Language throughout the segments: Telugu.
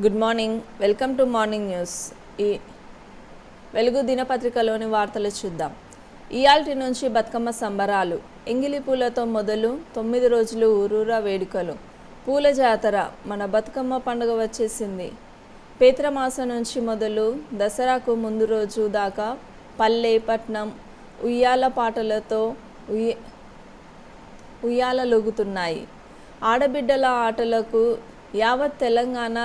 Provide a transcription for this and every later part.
Good morning, welcome to morning news. ఈ వెలుగు దినపత్రికలోని వార్తలు చూద్దాం. ఇయాల్టి నుంచి బతుకమ్మ సంబరాలు. ఎంగిలి పూలతో మొదలు 9 రోజులు ఊరూరా వేడుకలు. పూల జాతర. మన బతుకమ్మ పండుగ వచ్చేసింది. పేత్రమాసం నుంచి మొదలు దసరాకు ముందు రోజు దాకా పల్లె పట్నం ఉయ్యాల పాటలతో ఉయ్యాలలుగుతున్నాయి. ఆడబిడ్డల ఆటలకు యావత్ తెలంగాణ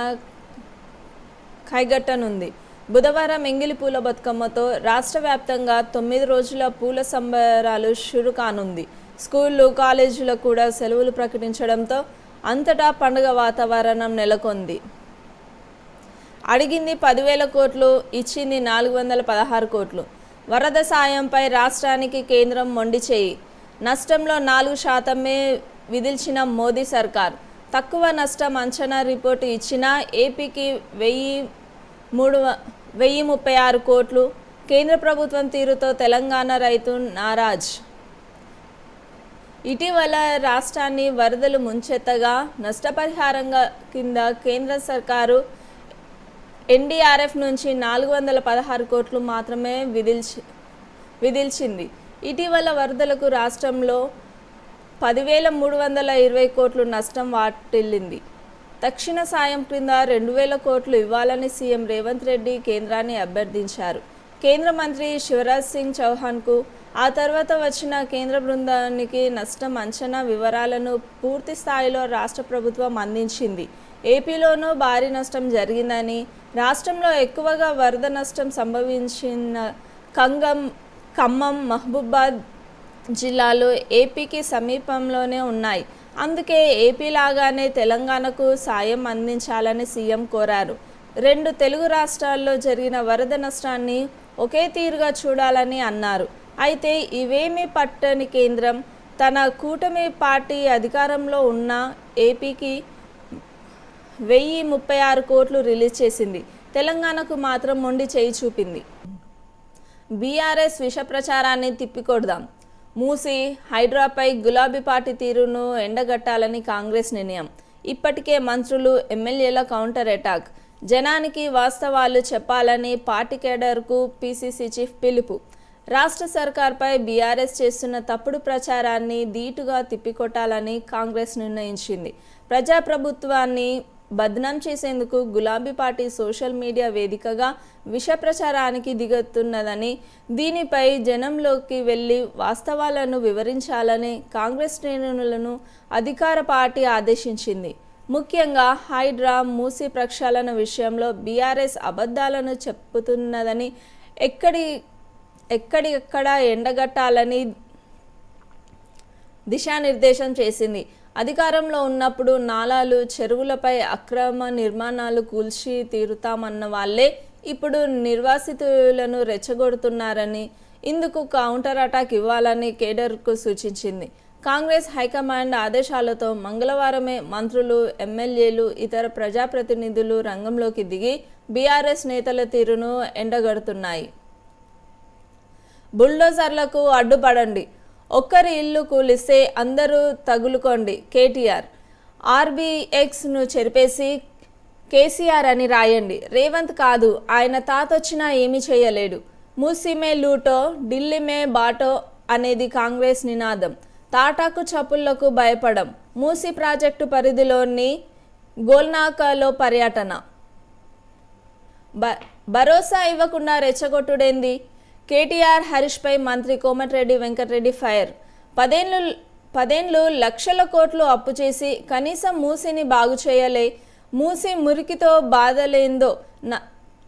కైగట్టనుంది. బుధవారం ఎంగిలి పూల బతుకమ్మతో రాష్ట్ర వ్యాప్తంగా 9 రోజుల పూల సంబరాలు షురు కానుంది. స్కూళ్ళు, కాలేజీలకు కూడా సెలవులు ప్రకటించడంతో అంతటా పండుగ వాతావరణం నెలకొంది. అడిగింది 10,000 కోట్లు, ఇచ్చింది 416 కోట్లు. వరద సాయంపై రాష్ట్రానికి కేంద్రం మొండి చేయి. నష్టంలో 4% విధిల్చిన మోదీ సర్కార్. తక్కువ నష్టం అంచనా రిపోర్టు ఇచ్చినా ఏపీకి 1,036 కోట్లు. కేంద్ర ప్రభుత్వం తీరుతో తెలంగాణ రైతు నారాజ్. ఇటీవల రాష్ట్రాన్ని వరదలు ముంచెత్తగా నష్టపరిహారంగా కింద కేంద్ర సర్కారు ఎన్డీఆర్ఎఫ్ నుంచి 416 కోట్లు మాత్రమే విధిల్చింది. ఇటీవల వరదలకు రాష్ట్రంలో 10,320 కోట్లు నష్టం వాటిల్లింది. తక్షణ సాయం క్రింద 2,000 కోట్లు ఇవ్వాలని సీఎం రేవంత్ రెడ్డి కేంద్రాన్ని అభ్యర్థించారు. కేంద్ర మంత్రి శివరాజ్ సింగ్ చౌహాన్కు ఆ తర్వాత వచ్చిన కేంద్ర బృందానికి నష్టం అంచనా వివరాలను పూర్తి స్థాయిలో రాష్ట్ర ప్రభుత్వం అందించింది. ఏపీలోనూ భారీ నష్టం జరిగిందని, రాష్ట్రంలో ఎక్కువగా వరద నష్టం సంభవించిన ఖమ్మం, మహబూబాద్ జిల్లాలు ఏపీకి సమీపంలోనే ఉన్నాయి. అందుకే ఏపీ లాగానే తెలంగాణకు సాయం అందించాలని సీఎం కోరారు. 2 తెలుగు రాష్ట్రాల్లో జరిగిన వరద నష్టాన్ని ఒకే తీరుగా చూడాలని అన్నారు. అయితే ఇవేమీ పట్టని కేంద్రం తన కూటమి పార్టీ అధికారంలో ఉన్న ఏపీకి 1,036 కోట్లు రిలీజ్ చేసింది. తెలంగాణకు మాత్రం మొండి చేయి చూపింది. బీఆర్ఎస్ విష ప్రచారాన్ని తిప్పికొడదాం. మూసి హైడ్రాపై గులాబీ పార్టీ తీరును ఎండగట్టాలని కాంగ్రెస్ నిర్ణయం. ఇప్పటికే మంత్రులు, ఎమ్మెల్యేల కౌంటర్ అటాక్. జనానికి వాస్తవాలు చెప్పాలని పార్టీ కేడర్కు పీసీసీ చీఫ్ పిలుపు. రాష్ట్ర సర్కార్పై బీఆర్ఎస్ చేస్తున్న తప్పుడు ప్రచారాన్ని ధీటుగా తిప్పికొట్టాలని కాంగ్రెస్ నిర్ణయించింది. ప్రజాప్రభుత్వాన్ని బద్నాం చేసేందుకు గులాబీ పార్టీ సోషల్ మీడియా వేదికగా విష ప్రచారానికి దిగుతున్నదని, దీనిపై జనంలోకి వెళ్లి వాస్తవాలను వివరించాలని కాంగ్రెస్ శ్రేణులను అధికార పార్టీ ఆదేశించింది. ముఖ్యంగా హైడ్రా, మూసి ప్రక్షాళన విషయంలో బీఆర్ఎస్ అబద్ధాలను చెప్పుతున్నదని ఎక్కడిక్కడ ఎండగట్టాలని దిశానిర్దేశం చేసింది. అధికారంలో ఉన్నప్పుడు నాలాలు, చెరువులపై అక్రమ నిర్మాణాలు కూల్చి తీరుతామన్న వాళ్లే ఇప్పుడు నిర్వాసితులను రెచ్చగొడుతున్నారని, ఇందుకు కౌంటర్ అటాక్ ఇవ్వాలని కేడర్కు సూచించింది. కాంగ్రెస్ హైకమాండ్ ఆదేశాలతో మంగళవారమే మంత్రులు, ఎమ్మెల్యేలు, ఇతర ప్రజాప్రతినిధులు రంగంలోకి దిగి బీఆర్ఎస్ నేతల తీరును ఎండగడుతున్నాయి. బుల్డోజర్లకు అడ్డుపడండి, ఒక్కరి ఇల్లు కూలిస్తే అందరూ తగులుకోండి. కేటీఆర్. ఆర్బీఎక్స్ను చెరిపేసి కేసీఆర్ అని రాయండి. రేవంత్ కాదు, ఆయన తాతొచ్చినా ఏమీ చేయలేడు. మూసీమే లూటో, ఢిల్లీమే బాటో అనేది కాంగ్రెస్ నినాదం. తాటాకు చప్పుళ్లకు భయపడం. మూసీ ప్రాజెక్టు పరిధిలోని గోల్నాకలో పర్యటన. భరోసా ఇవ్వకుండా రెచ్చగొట్టుడేంది? కేటీఆర్, హరీష్పై మంత్రి కోమటిరెడ్డి వెంకటరెడ్డి ఫైర్. 10 లక్షల కోట్లు అప్పు చేసి కనీసం మూసిని బాగు చేయలే. మూసి మురికితో బాధలేందో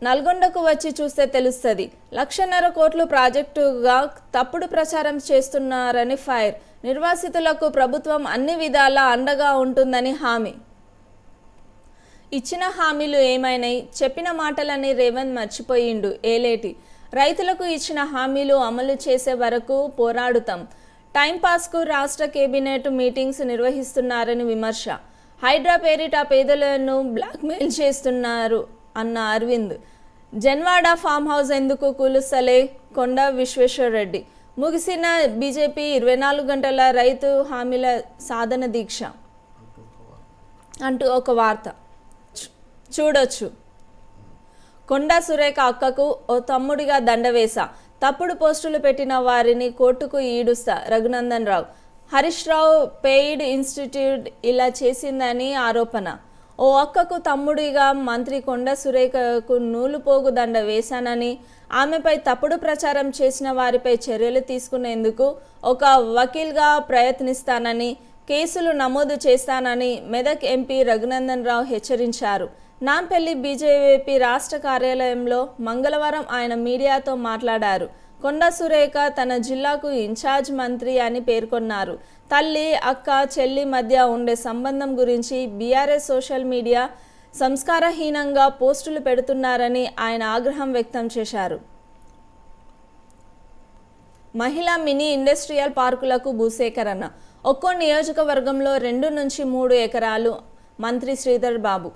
నల్గొండకు వచ్చి చూస్తే తెలుస్తుంది. 1,50,000 కోట్లు ప్రాజెక్టుగా తప్పుడు ప్రచారం చేస్తున్నారని ఫైర్. నిర్వాసితులకు ప్రభుత్వం అన్ని విధాలా అండగా ఉంటుందని హామీ. ఇచ్చిన హామీలు ఏమైనాయి? చెప్పిన మాటలని రేవంత్ మర్చిపోయిండు. ఏలేటి. రైతులకు ఇచ్చిన హామీలు అమలు చేసే వరకు పోరాడుతాం. టైంపాస్కు రాష్ట్ర కేబినెట్ మీటింగ్స్ నిర్వహిస్తున్నారని విమర్శ. హైడ్రా పేరిట పేదలను బ్లాక్మెయిల్ చేస్తున్నారు అన్న అరవింద్. జన్వాడ ఫామ్ హౌస్ ఎందుకు కూలుస్తలే? కొండ విశ్వేశ్వరరెడ్డి. ముగిసిన బీజేపీ 24 గంటల రైతు హామీల సాధన దీక్ష అంటూ ఒక వార్త. చూడొచ్చు. కొండా సురేఖ అక్కకు ఓ తమ్ముడిగా దండవేశ, తప్పుడు పోస్టులు పెట్టిన వారిని కోర్టుకు ఈడుస్తా రఘునందన్ రావు. హరీష్ రావు పెయిడ్ ఇన్స్టిట్యూట్ ఇలా చేసిందని ఆరోపణ. ఓ అక్కకు తమ్ముడిగా మంత్రి కొండా సురేఖకు నూలుపోగు దండ వేశానని, ఆమెపై తప్పుడు ప్రచారం చేసిన వారిపై చర్యలు తీసుకునేందుకు ఒక వకీల్గా ప్రయత్నిస్తానని, కేసులు నమోదు చేస్తానని మెదక్ ఎంపీ రఘునందన్ రావు హెచ్చరించారు. నాంపల్లి బీజేపీ రాష్ట్ర కార్యాలయంలో మంగళవారం ఆయన మీడియాతో మాట్లాడారు. కొండా సురేఖ తన జిల్లాకు ఇన్ఛార్జ్ మంత్రి అని పేర్కొన్నారు. తల్లి, అక్క, చెల్లి మధ్య ఉండే సంబంధం గురించి బీఆర్ఎస్ సోషల్ మీడియా సంస్కారహీనంగా పోస్టులు పెడుతున్నారని ఆయన ఆగ్రహం వ్యక్తం చేశారు. మహిళా మినీ ఇండస్ట్రియల్ పార్కులకు భూసేకరణ. ఒక్కో నియోజకవర్గంలో 2 నుంచి 3 ఎకరాలు. మంత్రి శ్రీధర్ బాబు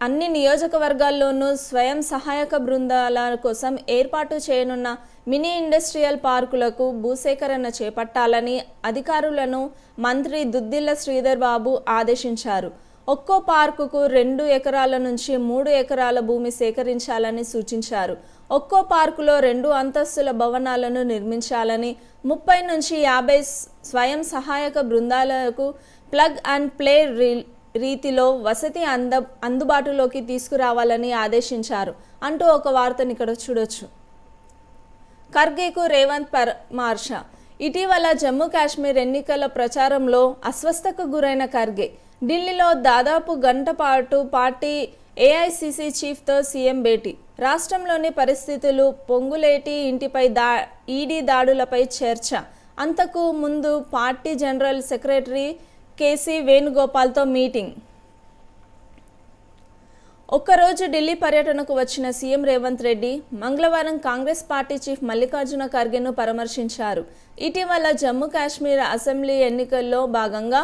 అన్ని నియోజకవర్గాల్లోనూ స్వయం సహాయక బృందాల కోసం ఏర్పాటు చేయనున్న మినీ ఇండస్ట్రియల్ పార్కులకు భూసేకరణ చేపట్టాలని అధికారులను మంత్రి దుద్దిల్ల శ్రీధర్ బాబు ఆదేశించారు. ఒక్కో పార్కుకు 2 ఎకరాల నుంచి 3 ఎకరాల భూమి సేకరించాలని సూచించారు. ఒక్కో పార్కులో 2 అంతస్తుల భవనాలను నిర్మించాలని, 30 నుంచి 50 స్వయం సహాయక బృందాలకు ప్లగ్ అండ్ ప్లే రీతిలో వసతి అందుబాటులోకి తీసుకురావాలని ఆదేశించారు అంటూ ఒక వార్తను ఇక్కడ చూడొచ్చు. ఖర్గేకు రేవంత్ పరామర్శ. ఇటీవల జమ్మూ కాశ్మీర్ ఎన్నికల ప్రచారంలో అస్వస్థతకు గురైన ఖర్గే ఢిల్లీలో దాదాపు గంట పాటు పార్టీ ఏఐసిసి చీఫ్తో సీఎం భేటీ. రాష్ట్రంలోని పరిస్థితులు, పొంగులేటి ఇంటిపై ఈడీ దాడులపై చర్చ. అంతకు ముందు పార్టీ జనరల్ సెక్రటరీ కేసీ వేణుగోపాల్తో మీటింగ్. ఒక్కరోజు ఢిల్లీ పర్యటనకు వచ్చిన సీఎం రేవంత్ రెడ్డి మంగళవారం కాంగ్రెస్ పార్టీ చీఫ్ మల్లికార్జున ఖర్గేను పరామర్శించారు. ఇటీవల జమ్మూ కాశ్మీర్ అసెంబ్లీ ఎన్నికల్లో భాగంగా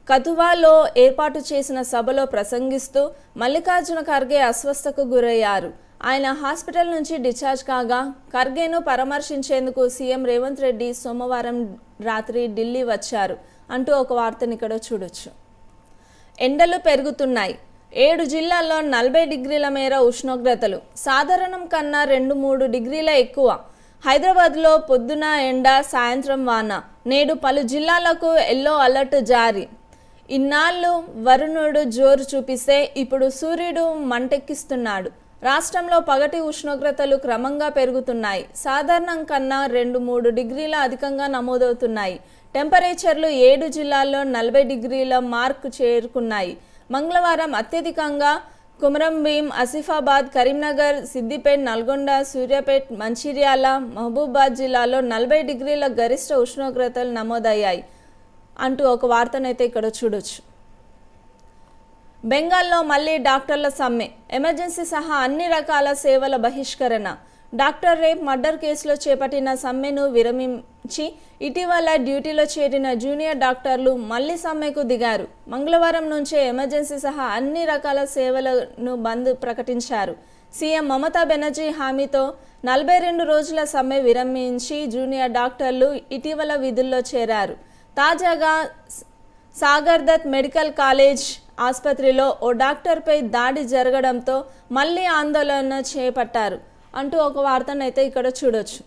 కథువాలో ఏర్పాటు చేసిన సభలో ప్రసంగిస్తూ మల్లికార్జున ఖర్గే అస్వస్థతకు గురయ్యారు. ఆయన హాస్పిటల్ నుంచి డిశ్చార్జ్ కాగా ఖర్గేను పరామర్శించేందుకు సీఎం రేవంత్ రెడ్డి సోమవారం రాత్రి ఢిల్లీ వచ్చారు అంటూ ఒక వార్తను ఇక్కడ చూడొచ్చు. ఎండలు పెరుగుతున్నాయి. 7 జిల్లాల్లో 40 డిగ్రీల మేర ఉష్ణోగ్రతలు. సాధారణం కన్నా 2-3 డిగ్రీల ఎక్కువ. హైదరాబాద్లో పొద్దున ఎండ, సాయంత్రం వాన. నేడు పలు జిల్లాలకు ఎల్లో అలర్ట్ జారీ. ఇన్నాళ్ళు వరుణుడు జోరు చూపిస్తే ఇప్పుడు సూర్యుడు మంటెక్కిస్తున్నాడు. రాష్ట్రంలో పగటి ఉష్ణోగ్రతలు క్రమంగా పెరుగుతున్నాయి. సాధారణం కన్నా 2-3 డిగ్రీల అధికంగా నమోదవుతున్నాయి. టెంపరేచర్లు 7 జిల్లాల్లో 40 డిగ్రీల మార్కు చేరుకున్నాయి. మంగళవారం అత్యధికంగా కుమరంభీం, ఆసిఫాబాద్, కరీంనగర్, సిద్దిపేట్, నల్గొండ, సూర్యాపేట్, మంచిర్యాల, మహబూబాద్ జిల్లాలో 40 డిగ్రీల గరిష్ట ఉష్ణోగ్రతలు నమోదయ్యాయి అంటూ ఒక వార్తనైతే ఇక్కడ చూడొచ్చు. బెంగాల్లో మళ్ళీ డాక్టర్ల సమ్మె. ఎమర్జెన్సీ సహా అన్ని రకాల సేవల బహిష్కరణ. డాక్టర్ రేప్ మర్డర్ కేసులో చేపట్టిన సమ్మెను విరమించి ఇటీవల డ్యూటీలో చేరిన జూనియర్ డాక్టర్లు మళ్లీ సమ్మెకు దిగారు. మంగళవారం నుంచే ఎమర్జెన్సీ సహా అన్ని రకాల సేవలను బంద్ ప్రకటించారు. సీఎం మమతా బెనర్జీ హామీతో 42 రోజుల సమ్మె విరమించి జూనియర్ డాక్టర్లు ఇటీవల విధుల్లో చేరారు. తాజాగా సాగర్ దత్ మెడికల్ కాలేజ్ ఆసుపత్రిలో ఓ డాక్టర్పై దాడి జరగడంతో మళ్లీ ఆందోళన చేపట్టారు అంటూ ఒక వార్తనైతే ఇక్కడ చూడొచ్చు.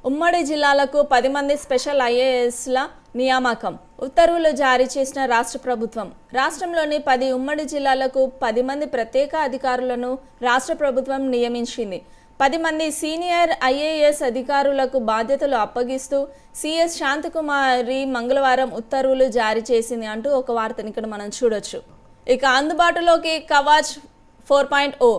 ఉమ్మడి జిల్లాలకు 10 మంది స్పెషల్ ఐఏఎస్ల నియామకం. ఉత్తర్వులు జారీ చేసిన రాష్ట్ర ప్రభుత్వం. రాష్ట్రంలోని 10 ఉమ్మడి జిల్లాలకు 10 మంది ప్రత్యేక అధికారులను రాష్ట్ర ప్రభుత్వం నియమించింది. 10 మంది సీనియర్ ఐఏఎస్ అధికారులకు బాధ్యతలు అప్పగిస్తూ సిఎస్ శాంతకుమారి మంగళవారం ఉత్తర్వులు జారీ చేసింది అంటూ ఒక వార్తని ఇక్కడ మనం చూడొచ్చు. ఇక అందుబాటులోకి కవచ్ 4.0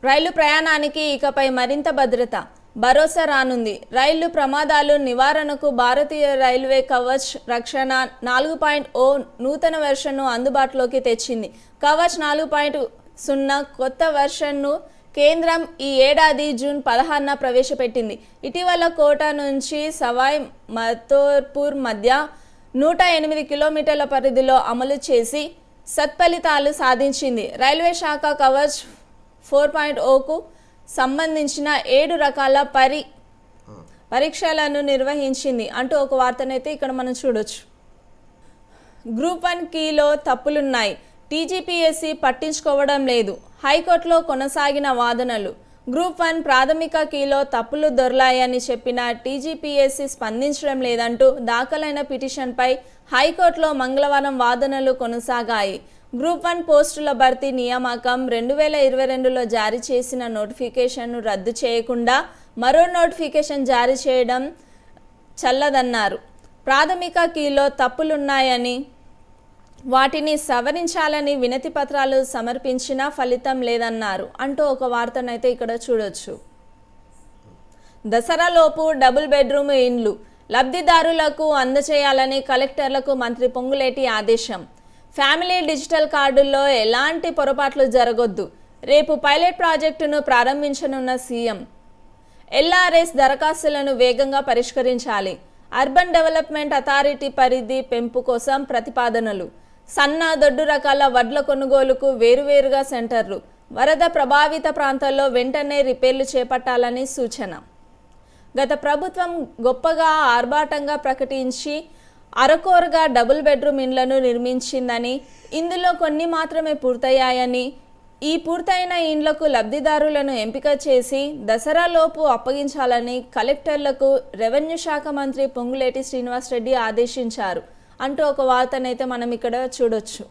రైలు ప్రయాణానికి ఇకపై మరింత భద్రత, భరోసా రానుంది. రైలు ప్రమాదాలు నివారణకు భారతీయ రైల్వే కవచ్ రక్షణ 4.0 నూతన వెర్షన్ను అందుబాటులోకి తెచ్చింది. కవచ్ 4.0 కొత్త వెర్షన్ను కేంద్రం ఈ ఏడాది జూన్ 16న ప్రవేశపెట్టింది. ఇటీవల కోటా నుంచి సవాయ్ మాధోపూర్ మధ్య 108 కిలోమీటర్ల పరిధిలో అమలు చేసి సత్ఫలితాలు సాధించింది. రైల్వే శాఖ కవచ్ 4.0కు సంబంధించిన 7 రకాల పరీక్షలను నిర్వహించింది అంటూ ఒక వార్తనైతే ఇక్కడ మనం చూడొచ్చు. గ్రూప్ 1 కీలో తప్పులున్నాయి. టీజీపీఎస్సీ పట్టించుకోవడం లేదు. హైకోర్టులో కొనసాగిన వాదనలు. గ్రూప్ 1 ప్రాథమిక కీలో తప్పులు దొర్లాయని చెప్పిన టీజీపీఎస్సీ స్పందించడం లేదంటూ దాఖలైన పిటిషన్పై హైకోర్టులో మంగళవారం వాదనలు కొనసాగాయి. గ్రూప్ 1 పోస్టుల భర్తీ నియామకం 2022లో జారీ చేసిన నోటిఫికేషన్ను రద్దు చేయకుండా మరో నోటిఫికేషన్ జారీ చేయడం చల్లదన్నారు. ప్రాథమిక కీలో తప్పులున్నాయని, వాటిని సవరించాలని వినతి పత్రాలు సమర్పించినా ఫలితం లేదన్నారు అంటూ ఒక వార్తనైతే ఇక్కడ చూడొచ్చు. దసరాలోపు డబుల్ బెడ్రూమ్ ఇండ్లు లబ్ధిదారులకు అందజేయాలని కలెక్టర్లకు మంత్రి పొంగులేటి ఆదేశం. ఫ్యామిలీ డిజిటల్ కార్డుల్లో ఎలాంటి పొరపాట్లు జరగొద్దు. రేపు పైలట్ ప్రాజెక్టును ప్రారంభించనున్న సీఎం. ఎల్ఆర్ఎస్ దరఖాస్తులను వేగంగా పరిష్కరించాలి. అర్బన్ డెవలప్మెంట్ అథారిటీ పరిధి పెంపు కోసం ప్రతిపాదనలు. సన్న దొడ్డు రకాల వడ్ల కొనుగోలుకు వేరువేరుగా సెంటర్లు. వరద ప్రభావిత ప్రాంతాల్లో వెంటనే రిపేర్లు చేపట్టాలని సూచన. గత ప్రభుత్వం గొప్పగా ఆర్భాటంగా ప్రకటించి అరకొరగా డబుల్ బెడ్రూమ్ ఇండ్లను నిర్మించిందని, ఇందులో కొన్ని మాత్రమే పూర్తయ్యాయని, ఈ పూర్తయిన ఇండ్లకు లబ్ధిదారులను ఎంపిక చేసి దసరాలోపు అప్పగించాలని కలెక్టర్లకు రెవెన్యూ శాఖ మంత్రి పొంగులేటి శ్రీనివాసరెడ్డి ఆదేశించారు అంటూ ఒక వార్తనైతే మనం ఇక్కడ చూడొచ్చు.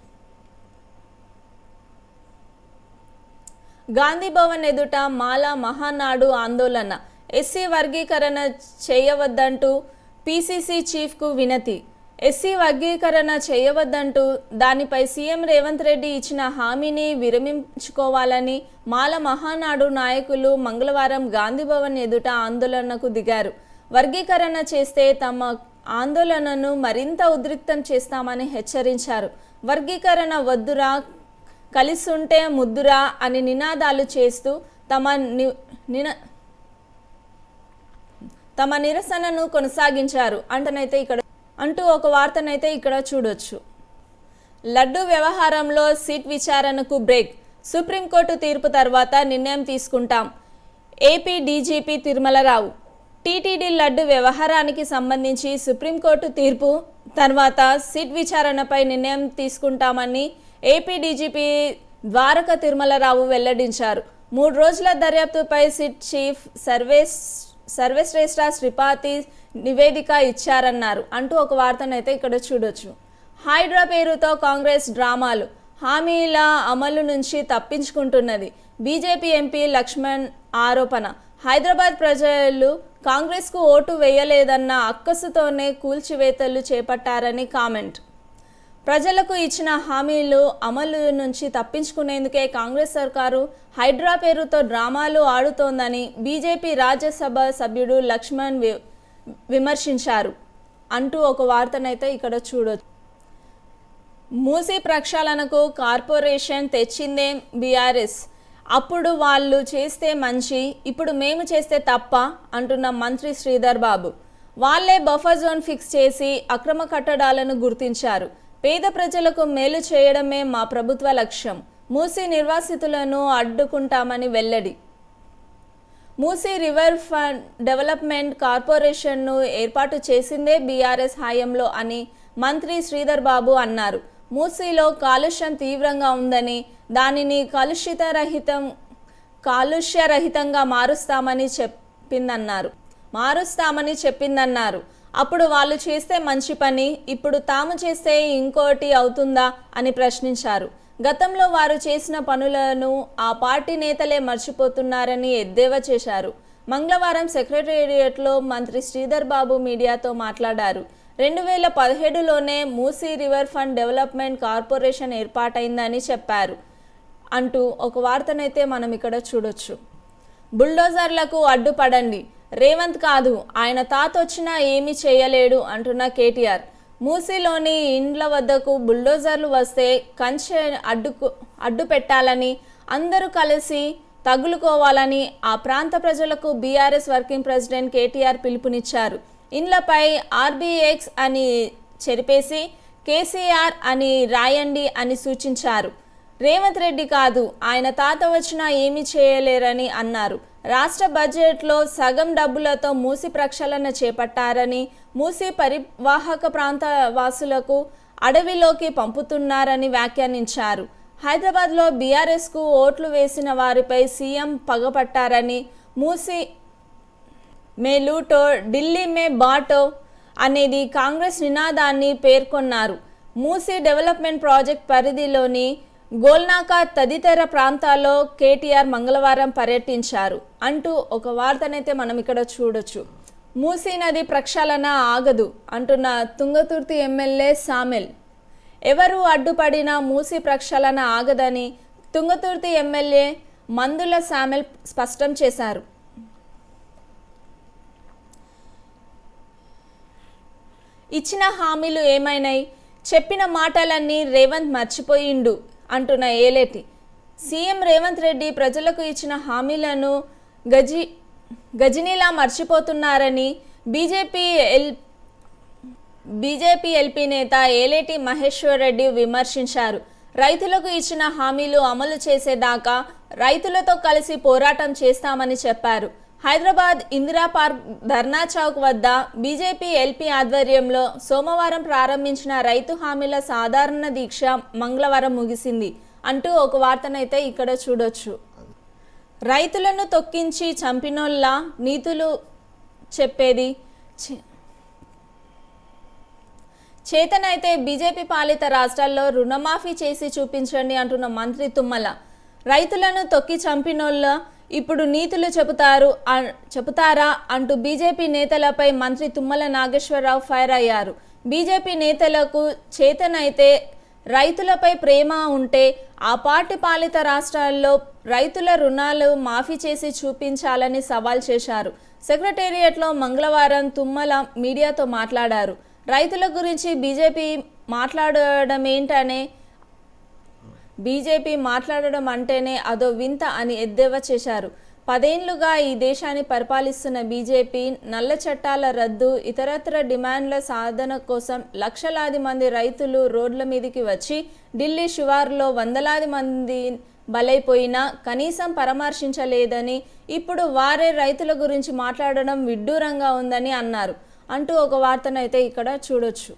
గాంధీ భవన్ ఎదుట మాల మహానాడు ఆందోళన. ఎస్సీ వర్గీకరణ చేయవద్దంటూ పీసీసీ చీఫ్కు వినతి. ఎస్సీ వర్గీకరణ చేయవద్దంటూ దానిపై సీఎం రేవంత్ రెడ్డి ఇచ్చిన హామీని విరమించుకోవాలని మాల మహానాడు నాయకులు మంగళవారం గాంధీ భవన్ ఎదుట ఆందోళనకు దిగారు. వర్గీకరణ చేస్తే తమ ఆందోళనను మరింత ఉద్రిక్తం చేస్తామని హెచ్చరించారు. వర్గీకరణ వద్దురా, కలిసుంటే ముద్దురా అని నినాదాలు చేస్తూ తమ నిరసనను కొనసాగించారు అంటూ ఒక వార్తనైతే ఇక్కడ చూడొచ్చు. లడ్డు వ్యవహారంలో సిట్ విచారణకు బ్రేక్. సుప్రీంకోర్టు తీర్పు తర్వాత నిర్ణయం తీసుకుంటాం. AP DGP Tirumala Rao. TTD laddu వ్యవహారానికి సంబంధించి సుప్రీంకోర్టు తీర్పు తర్వాత సిట్ విచారణపై నిర్ణయం తీసుకుంటామని ఏపీ డీజీపీ ద్వారక తిరుమలరావు వెల్లడించారు. 3 రోజుల దర్యాప్తుపై సిట్ చీఫ్ సర్వేశ్రేష్ఠ శ్రీపాతి నివేదిక ఇచ్చారన్నారు అంటూ ఒక వార్తనైతే ఇక్కడ చూడొచ్చు. హైడ్రా పేరుతో కాంగ్రెస్ డ్రామాలు. హామీల అమలు నుంచి తప్పించుకుంటున్నది. బీజేపీ ఎంపీ లక్ష్మణ్ ఆరోపణ. హైదరాబాద్ ప్రజలు కాంగ్రెస్కు ఓటు వేయలేదన్న అక్కసుతోనే కూల్చివేతలు చేపట్టారని కామెంట్. ప్రజలకు ఇచ్చిన హామీలు అమలు నుంచి తప్పించుకునేందుకే కాంగ్రెస్ సర్కారు హైడ్రా పేరుతో డ్రామాలు ఆడుతోందని బీజేపీ రాజ్యసభ సభ్యుడు లక్ష్మణ్ విమర్శించారు అంటూ ఒక వార్తనైతే ఇక్కడ చూడొచ్చు. మూసీ ప్రక్షాళనకు కార్పొరేషన్ తెచ్చిందే బీఆర్ఎస్. అప్పుడు వాళ్ళు చేస్తే మంచి, ఇప్పుడు మేము చేస్తే తప్ప అంటున్న మంత్రి శ్రీధర్ బాబు. వాళ్ళే బఫర్ జోన్ ఫిక్స్ చేసి అక్రమ కట్టడాలను గుర్తించారు. పేద ప్రజలకు మేలు చేయడమే మా ప్రభుత్వ లక్ష్యం. మూసీ నిర్వాసితులను అడ్డుకుంటామని వెల్లడి. మూసీ రివర్ డెవలప్మెంట్ కార్పొరేషన్ను ఏర్పాటు చేసిందే బీఆర్ఎస్ హయాంలో అని మంత్రి శ్రీధర్ బాబు అన్నారు. మూసీలో కాలుష్యం తీవ్రంగా ఉందని, దానిని కాలుష్యరహితంగా మారుస్తామని చెప్పిందన్నారు. అప్పుడు వాళ్ళు చేస్తే మంచి పని, ఇప్పుడు తాము చేస్తే ఇంకోటి అవుతుందా అని ప్రశ్నించారు. గతంలో వారు చేసిన పనులను ఆ పార్టీ నేతలే మర్చిపోతున్నారని ఎద్దేవా చేశారు. మంగళవారం సెక్రటేరియట్లో మంత్రి శ్రీధర్ బాబు మీడియాతో మాట్లాడారు. 2017లోనే Musi river fund development corporation ఏర్పాటైందని చెప్పారు అంటూ ఒక వార్తనైతే మనం ఇక్కడ చూడొచ్చు. బుల్డోజర్లకు అడ్డుపడండి. రేవంత్ కాదు, ఆయన తాత వచ్చినా ఏమీ చేయలేడు అంటున్న కేటీఆర్. మూసీలోని ఇండ్ల వద్దకు బుల్డోజర్లు వస్తే కంచె అడ్డు పెట్టాలని, అందరూ కలిసి తగులుకోవాలని ఆ ప్రాంత ప్రజలకు బీఆర్ఎస్ వర్కింగ్ ప్రెసిడెంట్ కేటీఆర్ పిలుపునిచ్చారు. ఇండ్లపై ఆర్బీఎక్స్ అని చెరిపేసి కేసీఆర్ అని రాయండి అని సూచించారు. రేవంత్ రెడ్డి కాదు, ఆయన తాత వచ్చినా ఏమీ చేయలేరని అన్నారు. రాష్ట్ర బడ్జెట్లో సగం డబ్బులతో మూసీ ప్రక్షాళన చేపట్టారని, మూసీ పరివాహక ప్రాంత వాసులకు అడవిలోకి పంపుతున్నారని వ్యాఖ్యానించారు. హైదరాబాద్లో బీఆర్ఎస్కు ఓట్లు వేసిన వారిపై సీఎం పగపట్టారని, మూసీ మే లూటో ఢిల్లీ మే బాటో అనేది కాంగ్రెస్ నినాదాన్ని పేర్కొన్నారు. మూసీ డెవలప్మెంట్ ప్రాజెక్ట్ పరిధిలోని గోల్నాకా తదితర ప్రాంతాల్లో కేటీఆర్ మంగళవారం పర్యటించారు అంటూ ఒక వార్తనైతే మనం ఇక్కడ చూడొచ్చు. మూసీ నది ప్రక్షాళన ఆగదు అంటున్న తుంగతుర్తి ఎమ్మెల్యే సామెల్. ఎవరు అడ్డుపడినా మూసీ ప్రక్షాళన ఆగదని తుంగతుర్తి ఎమ్మెల్యే మందుల సామెల్ స్పష్టం చేశారు. ఇచ్చిన హామీలు ఏమైనాయి? చెప్పిన మాటలన్నీ రేవంత్ మర్చిపోయిండు అంటున్న ఏలేటి. సీఎం రేవంత్ రెడ్డి ప్రజలకు ఇచ్చిన హామీలను గజనీలా మర్చిపోతున్నారని బీజేపీ ఎల్పీ నేత ఏలేటి మహేశ్వర్ రెడ్డి విమర్శించారు. రైతులకు ఇచ్చిన హామీలు అమలు చేసేదాకా రైతులతో కలిసి పోరాటం చేస్తామని చెప్పారు. హైదరాబాద్ ఇందిరా పార్క్ ధర్నా చౌక్ వద్ద బీజేపీ ఎల్పీ ఆధ్వర్యంలో సోమవారం ప్రారంభించిన రైతు హామీల సాధారణ దీక్ష మంగళవారం ముగిసింది అంటూ ఒక వార్తనైతే ఇక్కడ చూడొచ్చు. రైతులను తొక్కించి చంపినోళ్ళ నీతులు చెప్పేది చేతనైతే బీజేపీ పాలిత రాష్ట్రాల్లో రుణమాఫీ చేసి చూపించండి అంటున్న మంత్రి తుమ్మల. రైతులను తొక్కి చంపినోళ్ళ ఇప్పుడు నీతులు చెబుతారా అంటూ బీజేపీ నేతలపై మంత్రి తుమ్మల నాగేశ్వరరావు ఫైర్ అయ్యారు. బీజేపీ నేతలకు చేతనైతే రైతులపై ప్రేమ ఉంటే ఆ పార్టీ పాలిత రాష్ట్రాల్లో రైతుల రుణాలు మాఫీ చేసి చూపించాలని సవాల్ చేశారు. సెక్రటేరియట్లో మంగళవారం తుమ్మల మీడియాతో మాట్లాడారు. రైతుల గురించి బీజేపీ మాట్లాడడం అంటేనే అదో వింత అని ఎద్దేవా చేశారు. 10 ఏళ్లుగా ఈ దేశాన్ని పరిపాలిస్తున్న బీజేపీ నల్ల చట్టాల రద్దు, ఇతరత్ర డిమాండ్ల సాధన కోసం లక్షలాది మంది రైతులు రోడ్ల మీదకి వచ్చి ఢిల్లీ శివారులో వందలాది మంది బలైపోయినా కనీసం పరామర్శించలేదని, ఇప్పుడు వారే రైతుల గురించి మాట్లాడడం విడ్డూరంగా ఉందని అన్నారు అంటూ ఒక వార్తనైతే ఇక్కడ చూడొచ్చు.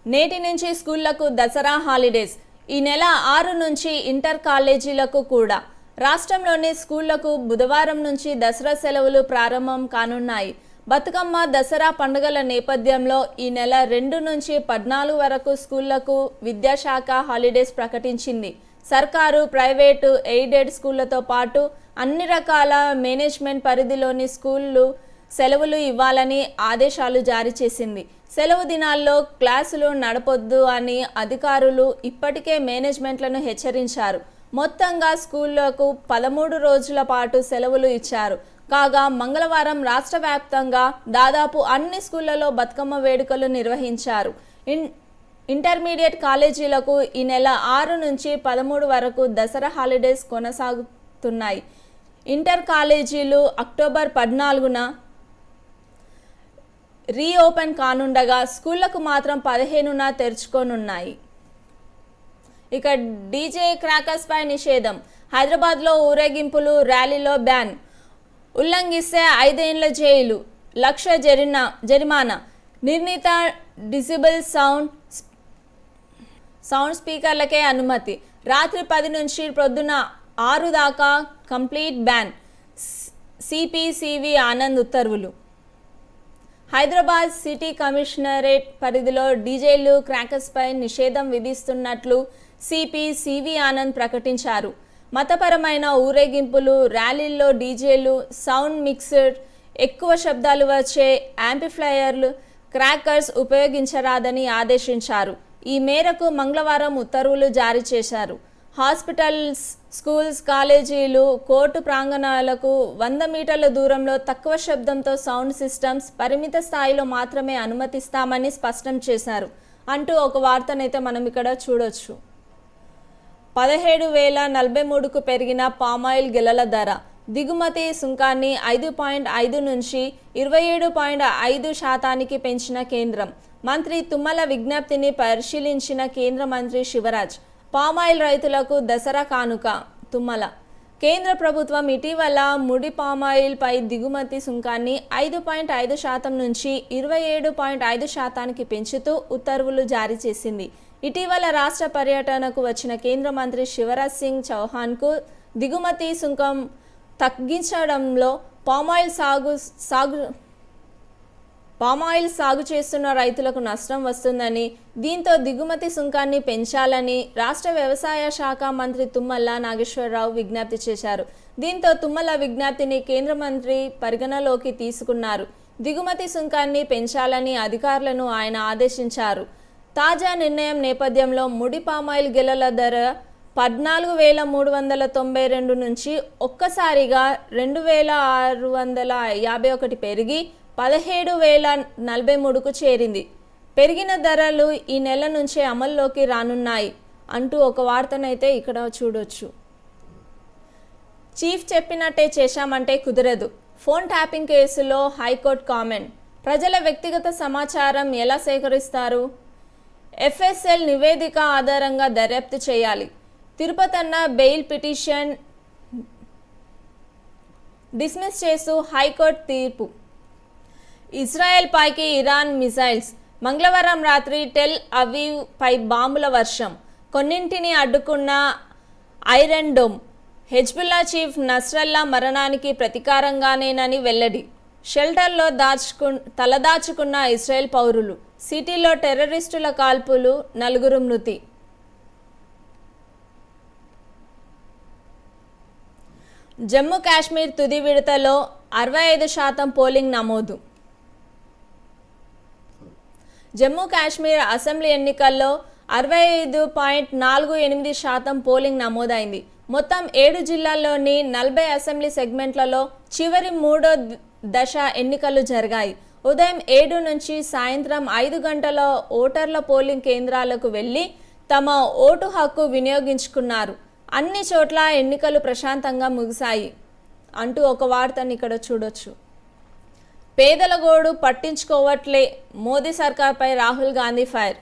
నేటి నుంచి స్కూళ్లకు దసరా హాలిడేస్. ఈ నెల 6 నుంచి ఇంటర్ కాలేజీలకు కూడా. రాష్ట్రంలోని స్కూళ్లకు బుధవారం నుంచి దసరా సెలవులు ప్రారంభం కానున్నాయి. బతుకమ్మ, దసరా పండుగల నేపథ్యంలో ఈ నెల 2 నుంచి 14 వరకు స్కూళ్లకు విద్యాశాఖ హాలిడేస్ ప్రకటించింది. సర్కారు, ప్రైవేటు, ఎయిడెడ్ స్కూళ్లతో పాటు అన్ని రకాల మేనేజ్మెంట్ పరిధిలోని స్కూళ్లు సెలవులు ఇవ్వాలని ఆదేశాలు జారీ చేసింది. సెలవు దినాల్లో క్లాసులు నడపొద్దు అని అధికారులు ఇప్పటికే మేనేజ్మెంట్లను హెచ్చరించారు. మొత్తంగా స్కూళ్లకు 13 రోజుల పాటు సెలవులు ఇచ్చారు. కాగా మంగళవారం రాష్ట్ర వ్యాప్తంగా దాదాపు అన్ని స్కూళ్లలో బతుకమ్మ వేడుకలు నిర్వహించారు. ఇంటర్మీడియట్ కాలేజీలకు ఈ నెల 6 నుంచి 13 వరకు దసరా హాలిడేస్ కొనసాగుతున్నాయి. ఇంటర్ కాలేజీలు అక్టోబర్ 14న రీఓపెన్ కానుండగా స్కూళ్లకు మాత్రం 15న తెరుచుకోనున్నాయి. ఇక డీజే క్రాకర్స్ పై నిషేధం. హైదరాబాద్లో ఊరేగింపులు, ర్యాలీలో బ్యాన్. ఉల్లంఘిస్తే 5 ఏళ్ల జైలు, ₹1,00,000 జరిమానా. నిర్ణీత డిజిబుల్ సౌండ్ స్పీకర్లకే అనుమతి. రాత్రి 10 నుంచి ప్రొద్దున 6 దాకా complete ban. CP CV Anand ఉత్తర్వులు. హైదరాబాద్ సిటీ కమిషనరేట్ పరిధిలో డీజేలు, క్రాకర్స్పై నిషేధం విధిస్తున్నట్లు సిపి సివి ఆనంద్ ప్రకటించారు. మతపరమైన ఊరేగింపులు, ర్యాలీల్లో డీజేలు, సౌండ్ మిక్సర్, ఎక్కువ శబ్దాలు వచ్చే యాంప్లిఫైయర్లు, క్రాకర్స్ ఉపయోగించరాదని ఆదేశించారు. ఈ మేరకు మంగళవారం ఉత్తర్వులు జారీ చేశారు. హాస్పిటల్స్, స్కూల్స్, కాలేజీలు, కోర్టు ప్రాంగణాలకు 100 మీటర్ల దూరంలో తక్కువ శబ్దంతో సౌండ్ సిస్టమ్స్ పరిమిత స్థాయిలో మాత్రమే అనుమతిస్తామని స్పష్టం చేశారు అంటూ ఒక వార్తనైతే మనం ఇక్కడ చూడొచ్చు. 17,043కు పెరిగిన పామాయిల్ గెలల ధర. దిగుమతి సుంకాన్ని 5.5 నుంచి 27.5% పెంచిన కేంద్రం. మంత్రి తుమ్మల విజ్ఞప్తిని పరిశీలించిన కేంద్ర మంత్రి శివరాజ్. పామాయిల్ రైతులకు దసరా కానుక. తుమ్మల. కేంద్ర ప్రభుత్వం ఇటీవల ముడి పామాయిల్ పై దిగుమతి సుంకాన్ని 5.5% నుంచి 27.5%కి పెంచుతూ ఉత్తర్వులు జారీ చేసింది. ఇటీవల రాష్ట్ర పర్యటనకు వచ్చిన కేంద్ర మంత్రి శివరాజ్ సింగ్ చౌహాన్కు దిగుమతి సుంకం తగ్గించడంలో పామాయిల్ సాగు చేస్తున్న రైతులకు నష్టం వస్తుందని, దీంతో దిగుమతి సుంకాన్ని పెంచాలని రాష్ట్ర వ్యవసాయ శాఖ మంత్రి తుమ్మల నాగేశ్వరరావు విజ్ఞప్తి చేశారు. దీంతో తుమ్మల విజ్ఞప్తిని కేంద్ర మంత్రి పరిగణలోకి తీసుకున్నారు. దిగుమతి సుంకాన్ని పెంచాలని అధికారులను ఆయన ఆదేశించారు. తాజా నిర్ణయం నేపథ్యంలో ముడి పామాయిల్ గెలల ధర 14,392 నుంచి ఒక్కసారిగా 2,651 పెరిగి 17,043కు చేరింది. పెరిగిన ధరలు ఈ నెల నుంచే అమల్లోకి రానున్నాయి అంటూ ఒక వార్తనైతే ఇక్కడ చూడొచ్చు. చీఫ్ చెప్పినట్టే చేశామంటే కుదరదు. ఫోన్ ట్యాపింగ్ కేసులో హైకోర్టు కామెంట్. ప్రజల వ్యక్తిగత సమాచారం ఎలా సేకరిస్తారు? FSL నివేదిక ఆధారంగా దర్యాప్తు చేయాలి. తిరుపతన్న బెయిల్ పిటిషన్ డిస్మిస్ చేస్తూ హైకోర్టు తీర్పు. ఇజ్రాయెల్ పైకి ఇరాన్ మిసైల్స్. మంగళవారం రాత్రి టెల్ అవీవ్ పై బాంబుల వర్షం. కొన్నింటిని అడ్డుకున్న iron dome. Hezbollah chief Nasrallah మరణానికి ప్రతీకారంగానేనని వెల్లడి. షెల్టర్లో తలదాచుకున్న ఇజ్రాయెల్ పౌరులు. సిటీలో టెర్రరిస్టుల కాల్పులు, 4 మృతి. జమ్మూ కాశ్మీర్ తుది విడతలో 65% పోలింగ్ నమోదు. జమ్మూ కాశ్మీర్ అసెంబ్లీ ఎన్నికల్లో 65.48% పోలింగ్ నమోదైంది. మొత్తం 7 జిల్లాల్లోని 40 అసెంబ్లీ సెగ్మెంట్లలో చివరి 3వ దశ ఎన్నికలు జరిగాయి. ఉదయం 7 నుంచి సాయంత్రం 5 గంటల ఓటర్ల పోలింగ్ కేంద్రాలకు వెళ్లి తమ ఓటు హక్కు వినియోగించుకున్నారు. అన్ని చోట్ల ఎన్నికలు ప్రశాంతంగా ముగిశాయి అంటూ ఒక వార్తని ఇక్కడ చూడొచ్చు. పేదల గోడు పట్టించుకోవట్లే, మోదీ సర్కార్పై రాహుల్ గాంధీ ఫైర్.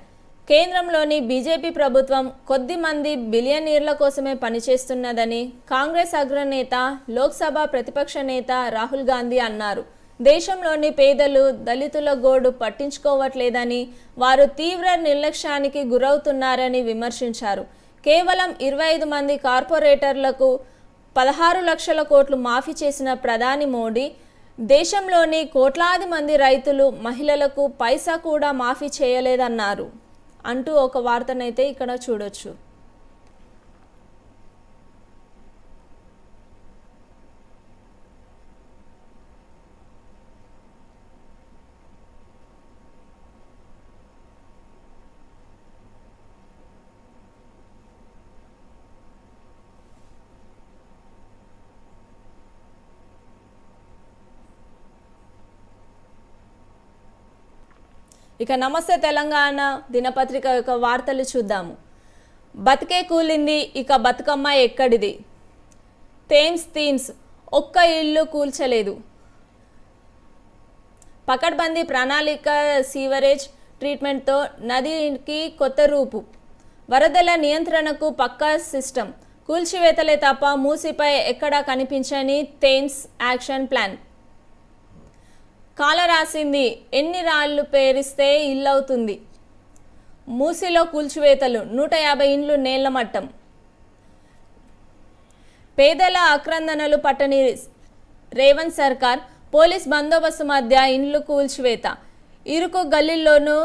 కేంద్రంలోని బీజేపీ ప్రభుత్వం కొద్ది మంది బిలియనీర్ల కోసమే పనిచేస్తున్నదని కాంగ్రెస్ అగ్రనేత, లోక్సభ ప్రతిపక్ష నేత రాహుల్ గాంధీ అన్నారు. దేశంలోని పేదలు, దళితుల గోడు పట్టించుకోవట్లేదని, వారు తీవ్ర నిర్లక్ష్యానికి గురవుతున్నారని విమర్శించారు. కేవలం 25 మంది కార్పొరేటర్లకు 16 లక్షల కోట్లు మాఫీ చేసిన ప్రధాని మోడీ దేశంలోని కోట్లాది మంది రైతులు, మహిళలకు పైసా కూడా మాఫీ చేయలేదన్నారు అంటూ ఒక వార్తనైతే ఇక్కడ చూడొచ్చు. ఇక నమస్తే తెలంగాణ దినపత్రిక యొక్క వార్తలు చూద్దాము. బతికే కూలింది, ఇక బతుకమ్మ ఎక్కడిది? థీమ్స్ ఒక్క ఇల్లు కూల్చలేదు. పకడ్బందీ ప్రణాళిక, సీవరేజ్ ట్రీట్మెంట్తో నదికి కొత్త రూపు. వరదల నియంత్రణకు పక్కా సిస్టమ్. కూల్చివేతలే తప్ప మూసిపై ఎక్కడా కనిపించని థేమ్స్ యాక్షన్ ప్లాన్. కాల రాసింది, ఎన్ని రాళ్లు పేరిస్తే ఇల్లవుతుంది. మూసిలో కూల్చివేతలు, 150 ఇండ్లు నేలమట్టం. పేదల ఆక్రందనలు పట్టని రేవంత్ సర్కార్, పోలీస్ బందోబస్తు మధ్య ఇండ్లు కూల్చివేత. ఇరుకు గల్లీల్లోనూ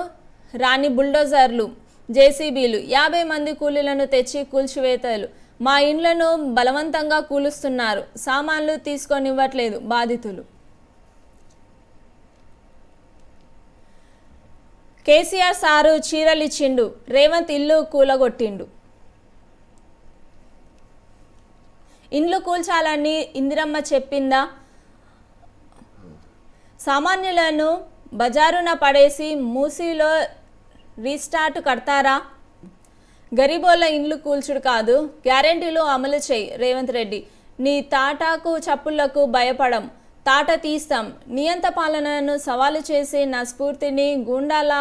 రాని బుల్డోజర్లు, జేసీబీలు. 50 మంది కూలీలను తెచ్చి కూల్చివేతలు. మా ఇండ్లను బలవంతంగా కూలుస్తున్నారు, సామాన్లు తీసుకొనివ్వట్లేదు బాధితులు. కేసీఆర్ సారు చీరలిచ్చిండు, రేవంత్ ఇల్లు కూలగొట్టిండు. ఇండ్లు కూల్చాలని ఇందిరమ్మ చెప్పిందా? సామాన్యులను బజారున పడేసి మూసీలో రీస్టార్ట్ కడతారా? గరీబోళ్ళ ఇండ్లు కూల్చుడు కాదు, గ్యారెంటీలు అమలు చేయి రేవంత్ రెడ్డి. నీ తాటాకు చప్పుళ్లకు భయపడం, తాట తీస్తాం. నియంత పాలనను సవాలు చేసి నా స్ఫూర్తిని గూండాల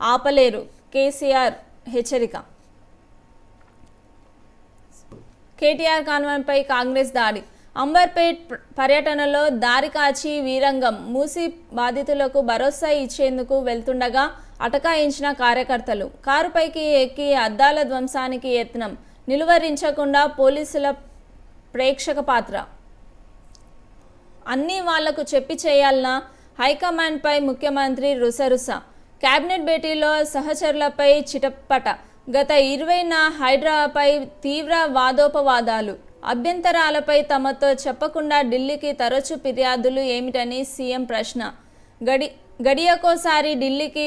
ఆపలేరు, కేసీఆర్ హెచ్చరిక. కేటీఆర్ కాన్వాయ్పై కాంగ్రెస్ దాడి. అంబర్పేట్ పర్యటనలో దారి కాచి వీరంగం. మూసి బాధితులకు భరోసా ఇచ్చేందుకు వెళ్తుండగా అటకాయించిన కార్యకర్తలు. కారుపైకి ఎక్కి అద్దాల ధ్వంసానికి యత్నం. నిలువరించకుండా పోలీసుల ప్రేక్షక పాత్ర. అన్నీ వాళ్లకు చెప్పి చేయాలన్నా? హైకమాండ్పై ముఖ్యమంత్రి రుసరుస. కేబినెట్ భేటీలో సహచరులపై చిటపట. గత 20న హైడ్రాపై తీవ్ర వాదోపవాదాలు. అభ్యంతరాలపై తమతో చెప్పకుండా ఢిల్లీకి తరచూ ఫిర్యాదులు ఏమిటని సీఎం ప్రశ్న. గడియకోసారి ఢిల్లీకి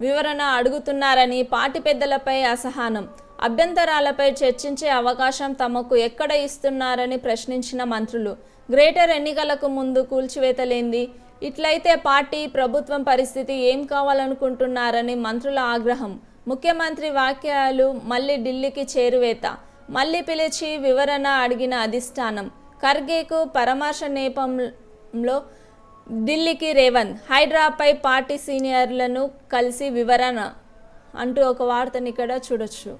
వివరణ అడుగుతున్నారని పార్టీ పెద్దలపై అసహనం. అభ్యంతరాలపై చర్చించే అవకాశం తమకు ఎక్కడ ఇస్తున్నారని ప్రశ్నించిన మంత్రులు. గ్రేటర్ ఎన్నికలకు ముందు కూల్చివేతలేంది? ఇట్లయితే పార్టీ ప్రభుత్వం పరిస్థితి ఏం కావాలనుకుంటున్నారని మంత్రుల ఆగ్రహం. ముఖ్యమంత్రి వ్యాఖ్యలు మళ్లీ ఢిల్లీకి చేరువేత. మళ్లీ పిలిచి వివరణ అడిగిన అధిష్టానం. ఖర్గేకు పరామర్శ నేపథ్యంలో ఢిల్లీకి రేవంత్. హైడ్రాపై పార్టీ సీనియర్లను కలిసి వివరణ అంటూ ఒక వార్తని ఇక్కడ చూడొచ్చు.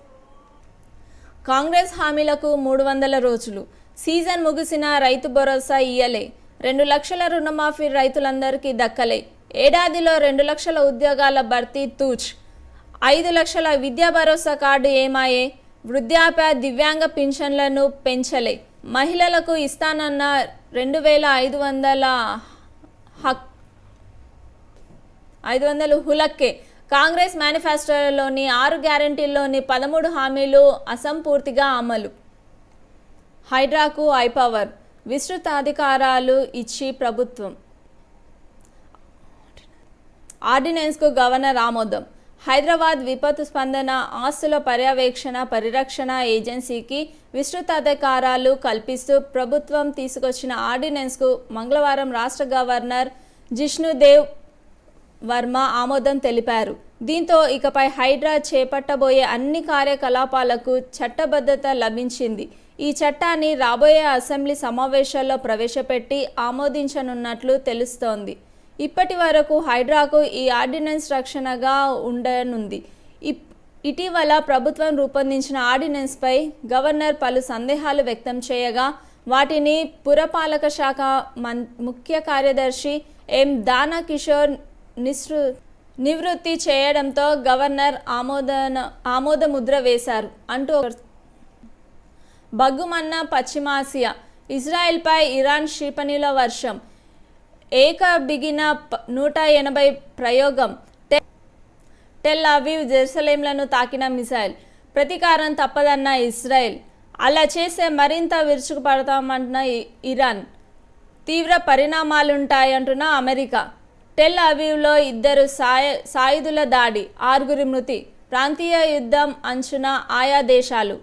కాంగ్రెస్ హామీలకు 300 రోజులు. సీజన్ ముగిసిన రైతు భరోసా ఇయ్యలే. 2 లక్షల రుణమాఫీ రైతులందరికీ దక్కలే. ఏడాదిలో 2 లక్షల ఉద్యోగాల భర్తీ తూచ్. 5 లక్షల విద్యా భరోసా కార్డు ఏమాయే? వృద్ధాప్య దివ్యాంగ పింఛన్లను పెంచలే. మహిళలకు ఇస్తానన్న 2500 హులక్కే. కాంగ్రెస్ మేనిఫెస్టోలోని 6 గ్యారంటీల్లోని 13 హామీలు అసంపూర్తిగా అమలు. హైడ్రాకు ఐపవర్. విస్తృత అధికారాలు ఇచ్చి ప్రభుత్వం. ఆర్డినెన్స్కు గవర్నర్ ఆమోదం. హైదరాబాద్ విపత్తు స్పందన ఆస్తుల పర్యవేక్షణ పరిరక్షణ ఏజెన్సీకి విస్తృత అధికారాలు కల్పిస్తూ ప్రభుత్వం తీసుకొచ్చిన ఆర్డినెన్స్కు మంగళవారం రాష్ట్ర గవర్నర్ జిష్ణుదేవ్ వర్మ ఆమోదం తెలిపారు. దీంతో ఇకపై హైడ్రా చేపట్టబోయే అన్ని కార్యకలాపాలకు చట్టబద్ధత లభించింది. ఈ చట్టాన్ని రాబోయే అసెంబ్లీ సమావేశాల్లో ప్రవేశపెట్టి ఆమోదించనున్నట్లు తెలుస్తోంది. ఇప్పటి వరకు హైడ్రాకు ఈ ఆర్డినెన్స్ రక్షణగా ఉండనుంది. ఇటీవల ప్రభుత్వం రూపొందించిన ఆర్డినెన్స్పై గవర్నర్ పలు సందేహాలు వ్యక్తం చేయగా వాటిని పురపాలక శాఖ ముఖ్య కార్యదర్శి ఎం దానా కిషోర్ నివృత్తి చేయడంతో గవర్నర్ ఆమోద ముద్ర వేశారు అంటూ బగ్గుమన్న పశ్చిమాసియా. ఇజ్రాయెల్పై ఇరాన్ క్షిపణుల వర్షం. బిగిన 180 ప్రయోగం. టెల్ అవీవ్ జెరూసలేంలను తాకిన మిసైల్. ప్రతీకారం తప్పదన్న ఇజ్రాయెల్. అలా చేస్తే మరింత విరుచుకుపడతామంటున్న ఇరాన్. తీవ్ర పరిణామాలుంటాయంటున్న అమెరికా. టెల్ అవీవ్లో 2 సాయుధుల దాడి, 6 మృతి. ప్రాంతీయ యుద్ధం అంచున ఆయా దేశాలు.